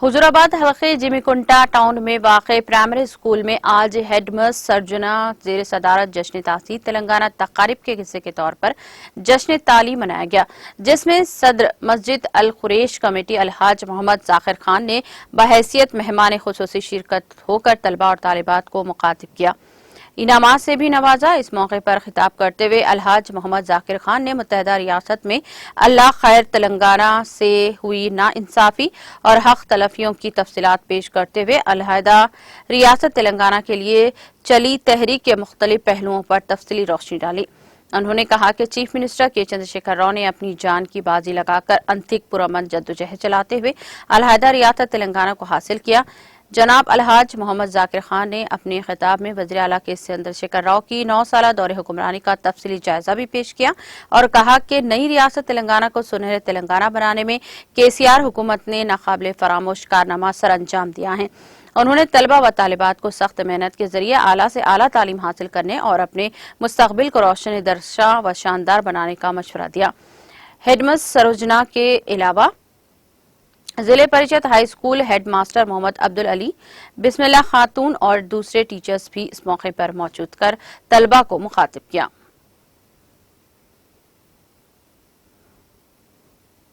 हुजूराबाद हल्के जिमीकुंटा टाउन में वाक़ प्राइमरी स्कूल में आज हेडमिस्ट्रेस सर्जना ज़ेर सदारत जश्न तासीस तेलंगाना तकारीब के हिस्से के तौर पर जश्न तालीम मनाया गया, जिसमें सदर मस्जिद अल कुरैश कमेटी अलहाज मोहम्मद ज़ाकिर खान ने बहैसियत मेहमान खुसूसी शिरकत होकर तलबा और तालिबात को मुखातिब किया, इनामात से भी नवाजा। इस मौके पर खिताब करते हुए अलहाज मोहम्मद ज़ाकिर खान ने मुत्तहिदा रियासत में अल्लाह खैर तेलंगाना से हुई नाइंसाफी और हक तलफियों की तफसीलात पेश करते हुए अलहदा रियासत तेलंगाना के लिए चली तहरीक के मुख्तलिफ पहलुओं पर तफसीली रोशनी डाली। उन्होंने कहा कि चीफ मिनिस्टर के चंद्रशेखर राव ने अपनी जान की बाजी लगाकर अंतिक पुरअमन जद्दोजहद चलाते हुए अलहदा रियासत तेलंगाना को हासिल किया। जनाब अलहाज मोहम्मद ज़ाकिर खान ने अपने खिताब में वज़ीर आला के चंद्रशेखर राव की 9 साला दौरे हुक्मरानी का तफसीली जायजा भी पेश किया और कहा कि नई रियासत तेलंगाना को सुनहरे तेलंगाना बनाने में केसीआर हुकूमत ने नाकाबिले फरामोश कारनामा सर अंजाम दिया है। उन्होंने तलबा व तालिबात को सख्त मेहनत के जरिए आला से आला तालीम हासिल करने और अपने मुस्तकबिल को रोशन दर्शा व शानदार बनाने का मशवरा दिया। हेडमिस्ट्रेस सर्जना के अलावा जिले परिषद high school head master Mohammad Abdul Ali, Bismillah Khatun और दूसरे टीचर्स भी इस मौके पर मौजूद कर तलबा को मुखातिब किया।